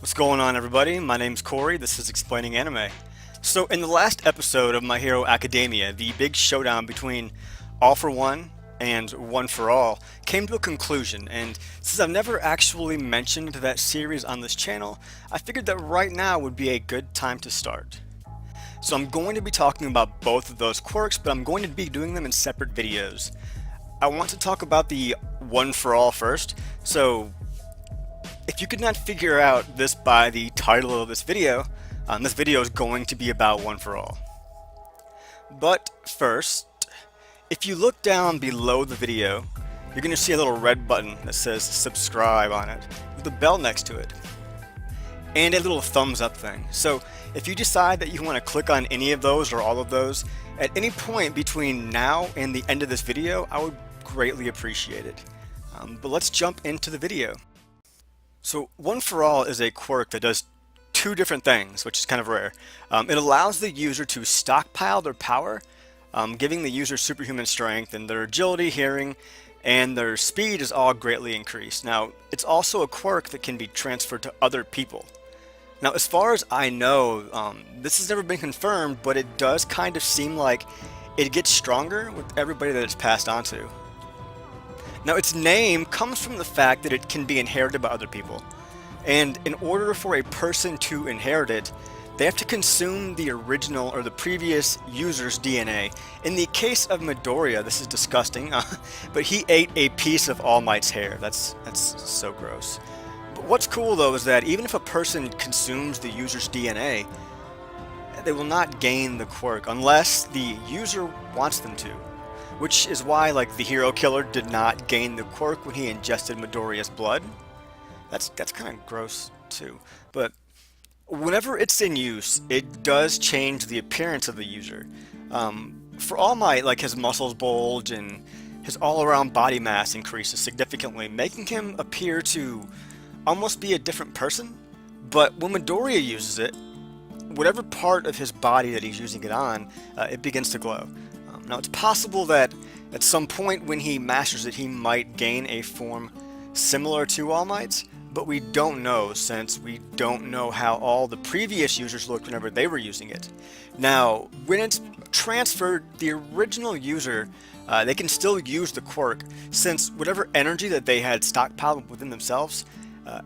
What's going on, everybody? My name's Corey. This is Explaining Anime. So, in the last episode of My Hero Academia, the big showdown between All for One and One for All came to a conclusion, and since I've never actually mentioned that series on this channel, I figured that right now would be a good time to start. So, I'm going to be talking about both of those quirks, but I'm going to be doing them in separate videos. I want to talk about the One for All first, so if you could not figure out this by the title of this video is going to be about One for All. But first, if you look down below the video, you're going to see a little red button that says subscribe on it, with a bell next to it, and a little thumbs up thing. So if you decide that you want to click on any of those or all of those, at any point between now and the end of this video, I would greatly appreciate it. But let's jump into the video. So One for All is a quirk that does two different things, which is kind of rare. It allows the user to stockpile their power, giving the user superhuman strength, and their agility, hearing, and their speed is all greatly increased. Now, it's also a quirk that can be transferred to other people. Now, as far as I know, this has never been confirmed, but it does kind of seem like it gets stronger with everybody that it's passed on to. Now, its name comes from the fact that it can be inherited by other people, and in order for a person to inherit it, they have to consume the original or the previous user's DNA. In the case of Midoriya, this is disgusting, but he ate a piece of All Might's hair. That's so gross. But what's cool though is that even if a person consumes the user's DNA, they will not gain the quirk unless the user wants them to. Which is why, like, the hero killer did not gain the quirk when he ingested Midoriya's blood. That's kind of gross too. But whenever it's in use, it does change the appearance of the user. For All Might, like, his muscles bulge and his all-around body mass increases significantly, making him appear to almost be a different person. But when Midoriya uses it, whatever part of his body that he's using it on, it begins to glow. Now, it's possible that at some point when he masters it, he might gain a form similar to All Might's, but we don't know, since we don't know how all the previous users looked whenever they were using it. Now, when it's transferred, the original user, they can still use the quirk, since whatever energy that they had stockpiled within themselves,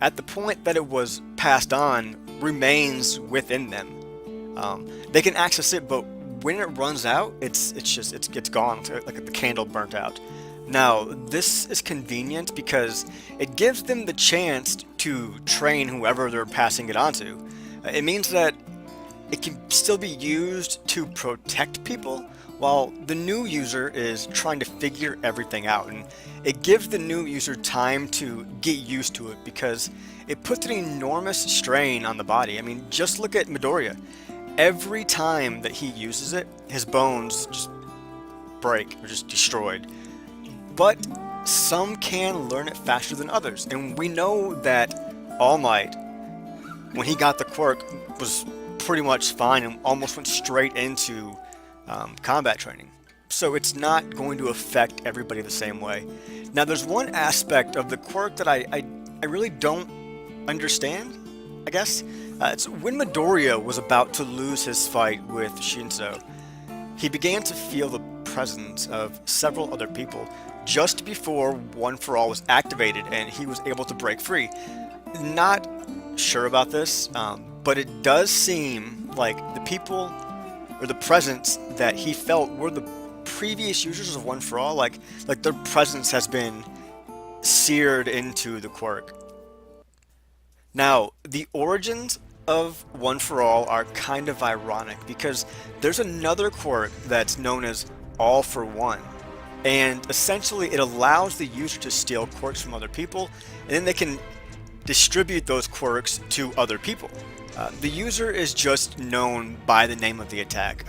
at the point that it was passed on, remains within them. They can access it, but when it runs out, it's gone. It's like the candle burnt out. Now, this is convenient because it gives them the chance to train whoever they're passing it on to. It means that it can still be used to protect people while the new user is trying to figure everything out. And it gives the new user time to get used to it because it puts an enormous strain on the body. I mean, just look at Midoriya. Every time that he uses it, his bones just break or just destroyed. But some can learn it faster than others, and we know that All Might, when he got the quirk, was pretty much fine and almost went straight into combat training. So it's not going to affect everybody the same way. Now, there's one aspect of the quirk that I really don't understand, I guess. It's when Midoriya was about to lose his fight with Shinso, he began to feel the presence of several other people just before One for All was activated and he was able to break free. Not sure about this, but it does seem like the people or the presence that he felt were the previous users of One for All, like their presence has been seared into the quirk. Now, the origins of One for All are kind of ironic because there's another quirk that's known as All for One, and essentially it allows the user to steal quirks from other people, and then they can distribute those quirks to other people. The user is just known by the name of the attack,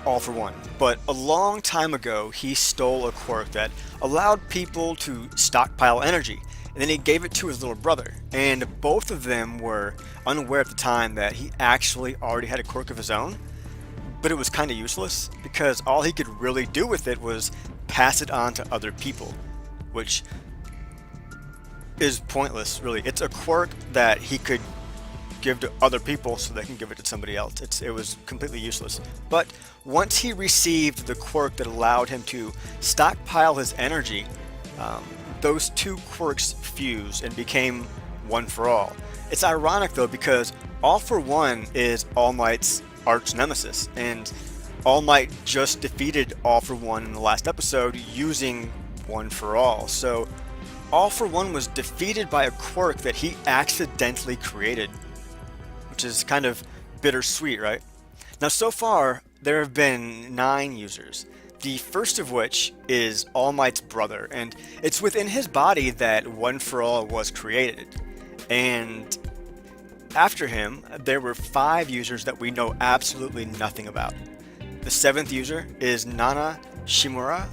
All for One, but a long time ago he stole a quirk that allowed people to stockpile energy. And then he gave it to his little brother, and both of them were unaware at the time that he actually already had a quirk of his own, but it was kind of useless because all he could really do with it was pass it on to other people, which is pointless, really. It's a quirk that he could give to other people so they can give it to somebody else. It was completely useless. But once he received the quirk that allowed him to stockpile his energy, those two quirks fused and became One for All. It's ironic though, because All for One is All Might's arch nemesis, and All Might just defeated All for One in the last episode using One for All. So All for One was defeated by a quirk that he accidentally created, which is kind of bittersweet, right? Now, so far, there have been 9 users. The first of which is All Might's brother, and it's within his body that One for All was created. And after him, there were 5 users that we know absolutely nothing about. The 7th user is Nana Shimura,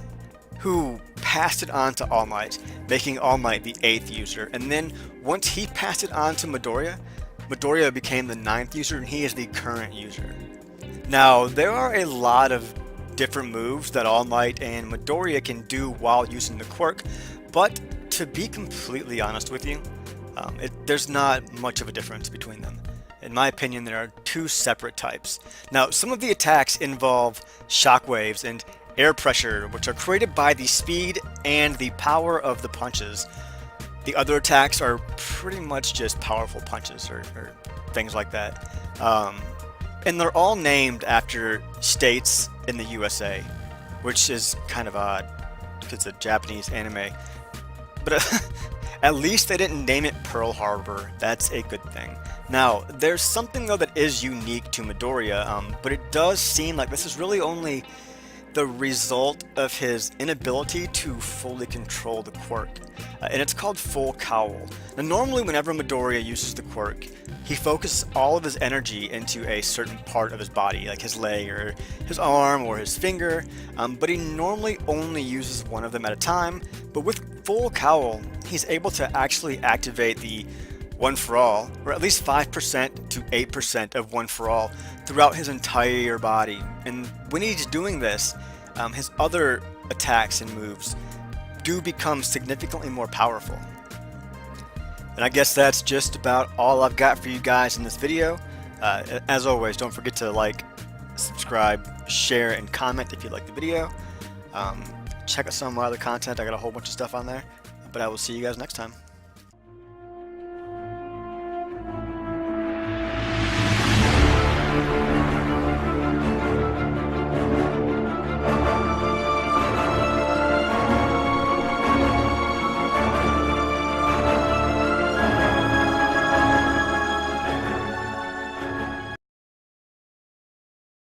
who passed it on to All Might, making All Might the 8th user. And then once he passed it on to Midoriya, Midoriya became the 9th user, and he is the current user. Now, there are a lot of different moves that All Might and Midoriya can do while using the quirk, but to be completely honest with you, there's not much of a difference between them. In my opinion, there are 2 separate types. Now, some of the attacks involve shockwaves and air pressure, which are created by the speed and the power of the punches. The other attacks are pretty much just powerful punches or things like that. And they're all named after states in the USA, which is kind of odd because it's a Japanese anime. But at least they didn't name it Pearl Harbor. That's a good thing. Now, there's something though that is unique to Midoriya, but it does seem like this is really only the result of his inability to fully control the quirk, and it's called Full Cowl. Now, normally whenever Midoriya uses the quirk, he focuses all of his energy into a certain part of his body, like his leg or his arm or his finger, but he normally only uses one of them at a time. But with Full Cowl, he's able to actually activate the One for All, or at least 5% to 8% of One for All throughout his entire body. And when he's doing this, his other attacks and moves do become significantly more powerful. And I guess that's just about all I've got for you guys in this video. As always, don't forget to like, subscribe, share, and comment if you like the video. Check out some of my other content. I got a whole bunch of stuff on there. But I will see you guys next time.